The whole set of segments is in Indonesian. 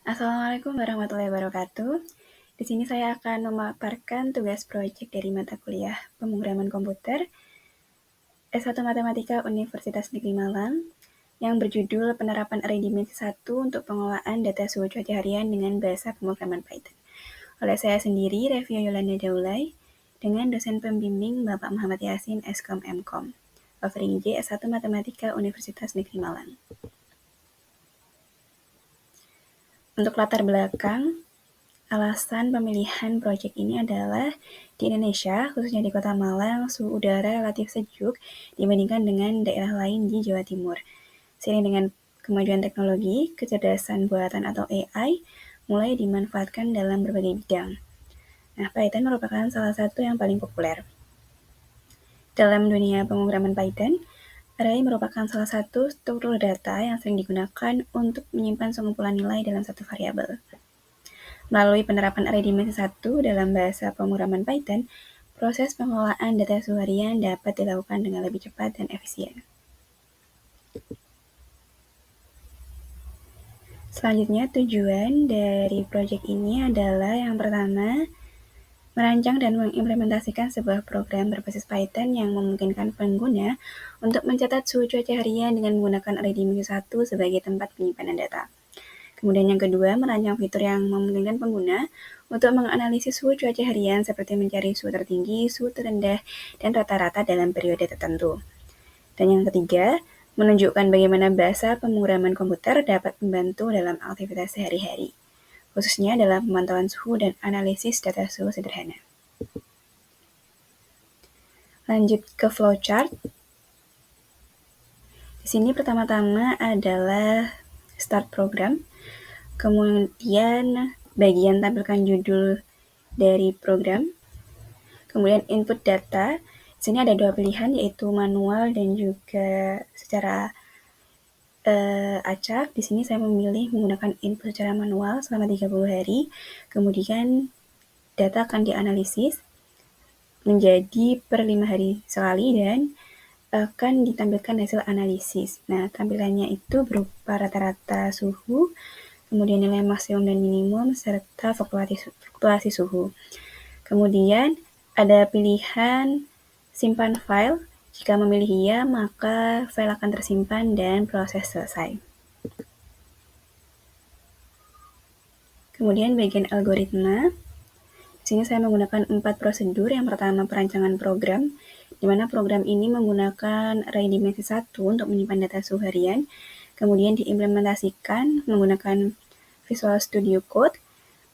Assalamualaikum warahmatullahi wabarakatuh. Di sini saya akan memaparkan tugas proyek dari mata kuliah Pemrograman Komputer S1 Matematika Universitas Negeri Malang yang berjudul Penerapan Array Dimensi 1 untuk Pengelolaan Data Suhu Cuaca Harian dengan Bahasa Pemrograman Python. Oleh saya sendiri, Revia Yolanda Daulay, dengan dosen pembimbing Bapak Muhammad Yasin, Skom Mkom, offering J S1 Matematika Universitas Negeri Malang. Untuk latar belakang, alasan pemilihan proyek ini adalah di Indonesia, khususnya di Kota Malang, suhu udara relatif sejuk dibandingkan dengan daerah lain di Jawa Timur. Seiring dengan kemajuan teknologi, kecerdasan buatan atau AI mulai dimanfaatkan dalam berbagai bidang. Nah, Python merupakan salah satu yang paling populer. Dalam dunia pemrograman Python, array merupakan salah satu struktur data yang sering digunakan untuk menyimpan sengumpulan nilai dalam satu variabel. Melalui penerapan array dimensi 1 dalam bahasa pemrograman Python, proses pengelolaan data suhu harian dapat dilakukan dengan lebih cepat dan efisien. Selanjutnya, tujuan dari proyek ini adalah yang pertama, merancang dan mengimplementasikan sebuah program berbasis Python yang memungkinkan pengguna untuk mencatat suhu cuaca harian dengan menggunakan array dimensi 1 sebagai tempat penyimpanan data. Kemudian yang kedua, merancang fitur yang memungkinkan pengguna untuk menganalisis suhu cuaca harian seperti mencari suhu tertinggi, suhu terendah, dan rata-rata dalam periode tertentu. Dan yang ketiga, menunjukkan bagaimana bahasa pemrograman komputer dapat membantu dalam aktivitas sehari-hari, khususnya dalam pemantauan suhu dan analisis data suhu sederhana. Lanjut ke flowchart. Di sini pertama-tama adalah start program. Kemudian bagian tampilkan judul dari program. Kemudian input data. Di sini ada dua pilihan, yaitu manual dan juga secara acak. Di sini saya memilih menggunakan input secara manual selama 30 hari. Kemudian data akan dianalisis menjadi per 5 hari sekali dan akan ditampilkan hasil analisis. Nah, tampilannya itu berupa rata-rata suhu, kemudian nilai maksimum dan minimum, serta fluktuasi suhu. Kemudian ada pilihan simpan file. Jika memilih iya, maka file akan tersimpan dan proses selesai. Kemudian bagian algoritma. Di sini saya menggunakan 4 prosedur. Yang pertama, perancangan program, di mana program ini menggunakan array dimensi 1 untuk menyimpan data suhu harian. Kemudian diimplementasikan menggunakan Visual Studio Code,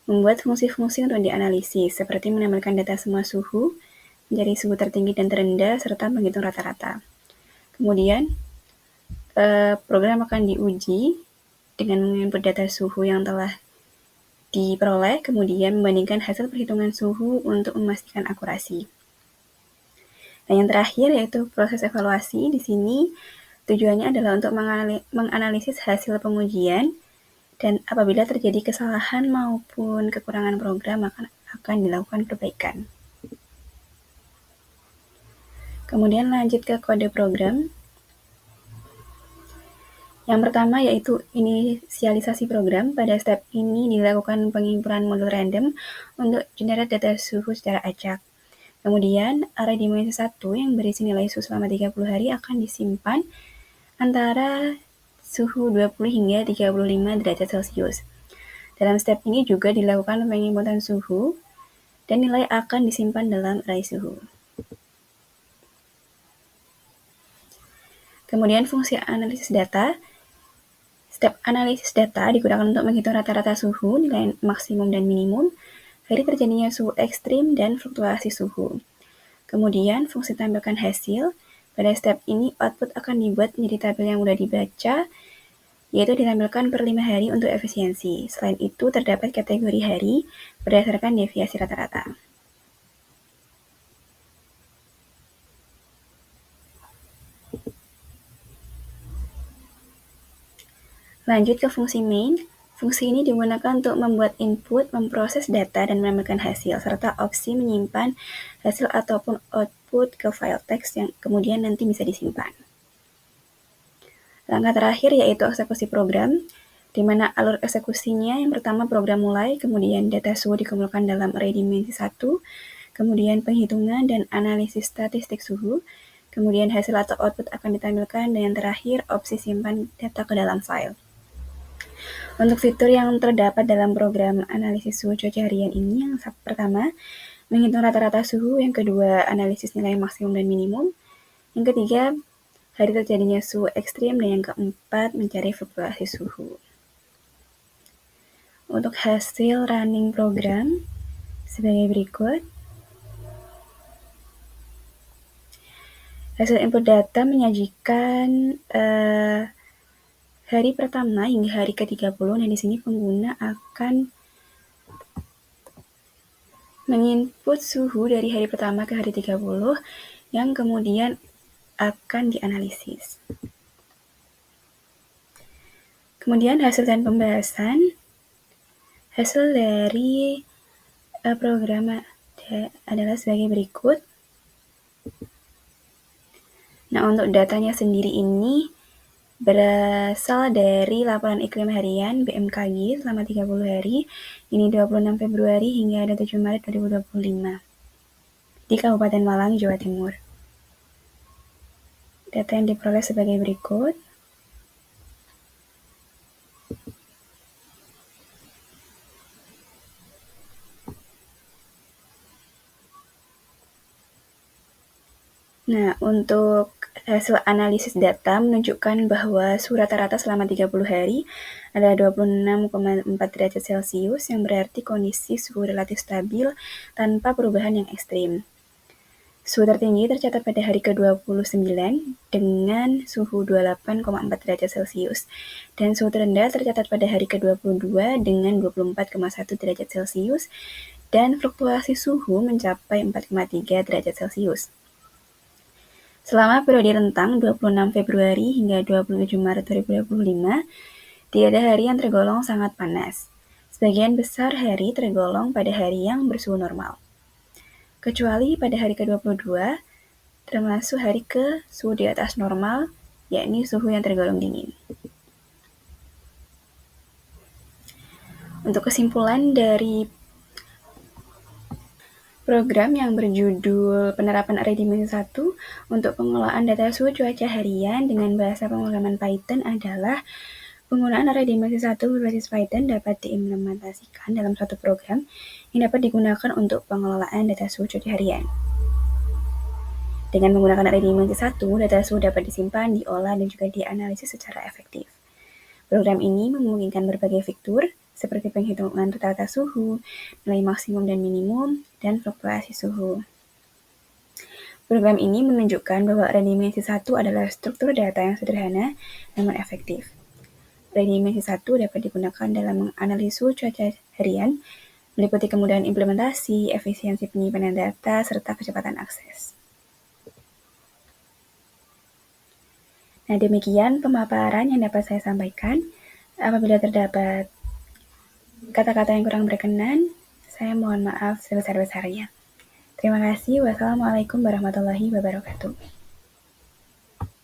membuat fungsi-fungsi untuk dianalisis, seperti menampilkan data semua suhu, mencari suhu tertinggi dan terendah, serta menghitung rata-rata. Kemudian, program akan diuji dengan menginput data suhu yang telah diperoleh, kemudian membandingkan hasil perhitungan suhu untuk memastikan akurasi. Nah, yang terakhir yaitu proses evaluasi. Di sini tujuannya adalah untuk menganalisis hasil pengujian, dan apabila terjadi kesalahan maupun kekurangan program, akan dilakukan perbaikan. Kemudian lanjut ke kode program. Yang pertama yaitu inisialisasi program. Pada step ini dilakukan pengimpulan modul random untuk generate data suhu secara acak. Kemudian array dimensi 1 yang berisi nilai suhu selama 30 hari akan disimpan antara suhu 20 hingga 35 derajat Celcius. Dalam step ini juga dilakukan penginputan suhu dan nilai akan disimpan dalam array suhu. Kemudian fungsi analisis data. Step analisis data digunakan untuk menghitung rata-rata suhu, nilai maksimum dan minimum, hari terjadinya suhu ekstrim, dan fluktuasi suhu. Kemudian fungsi tampilkan hasil. Pada step ini output akan dibuat menjadi tabel yang mudah dibaca, yaitu ditampilkan per 5 hari untuk efisiensi. Selain itu, terdapat kategori hari berdasarkan deviasi rata-rata. Lanjut ke fungsi main. Fungsi ini digunakan untuk membuat input, memproses data, dan menampilkan hasil, serta opsi menyimpan hasil ataupun output ke file teks yang kemudian nanti bisa disimpan. Langkah terakhir yaitu eksekusi program. di mana alur eksekusinya yang pertama program mulai, kemudian data suhu dikumpulkan dalam array dimensi 1, kemudian penghitungan dan analisis statistik suhu, kemudian hasil atau output akan ditampilkan, dan yang terakhir opsi simpan data ke dalam file. Untuk fitur yang terdapat dalam program analisis suhu cuaca harian ini, yang pertama, menghitung rata-rata suhu, yang kedua, analisis nilai maksimum dan minimum, yang ketiga, hari terjadinya suhu ekstrim, dan yang keempat, mencari fluktuasi suhu. Untuk hasil running program sebagai berikut. Hasil input data menyajikan hari pertama hingga hari ke-30. Nah, di sini pengguna akan menginput suhu dari hari pertama ke hari 30 yang kemudian akan dianalisis. Kemudian hasil dan pembahasan. Hasil dari program adalah sebagai berikut. Nah, untuk datanya sendiri ini berasal dari laporan iklim harian BMKG selama 30 hari, ini 26 Februari hingga 7 Maret 2025 di Kabupaten Malang, Jawa Timur. Data yang diperoleh sebagai berikut. Nah, untuk hasil analisis data menunjukkan bahwa suhu rata-rata selama 30 hari adalah 26,4 derajat Celcius, yang berarti kondisi suhu relatif stabil tanpa perubahan yang ekstrim. Suhu tertinggi tercatat pada hari ke-29 dengan suhu 28,4 derajat Celcius, dan suhu terendah tercatat pada hari ke-22 dengan 24,1 derajat Celcius, dan fluktuasi suhu mencapai 4,3 derajat Celcius. Selama periode rentang 26 Februari hingga 27 Maret 2025, tidak ada hari yang tergolong sangat panas. Sebagian besar hari tergolong pada hari yang bersuhu normal. Kecuali pada hari ke-22, termasuk hari ke suhu di atas normal, yakni suhu yang tergolong dingin. Untuk kesimpulan dari program yang berjudul Penerapan Array Dimensi 1 untuk pengelolaan data suhu cuaca harian dengan bahasa pemrograman Python adalah penggunaan array dimensi 1 berbasis Python dapat diimplementasikan dalam suatu program yang dapat digunakan untuk pengelolaan data suhu cuaca harian. Dengan menggunakan array dimensi 1, data suhu dapat disimpan, diolah, dan juga dianalisis secara efektif. Program ini memungkinkan berbagai fitur, seperti penghitungan total data suhu, nilai maksimum dan minimum, dan fluktuasi suhu. Program ini menunjukkan bahwa array dimensi 1 adalah struktur data yang sederhana namun efektif. Array dimensi 1 dapat digunakan dalam menganalisis suhu cuaca harian, meliputi kemudahan implementasi, efisiensi penyimpanan data, serta kecepatan akses. Nah, demikian pemaparan yang dapat saya sampaikan. Apabila terdapat kata-kata yang kurang berkenan, saya mohon maaf sebesar-besarnya. Terima kasih. Wassalamualaikum warahmatullahi wabarakatuh.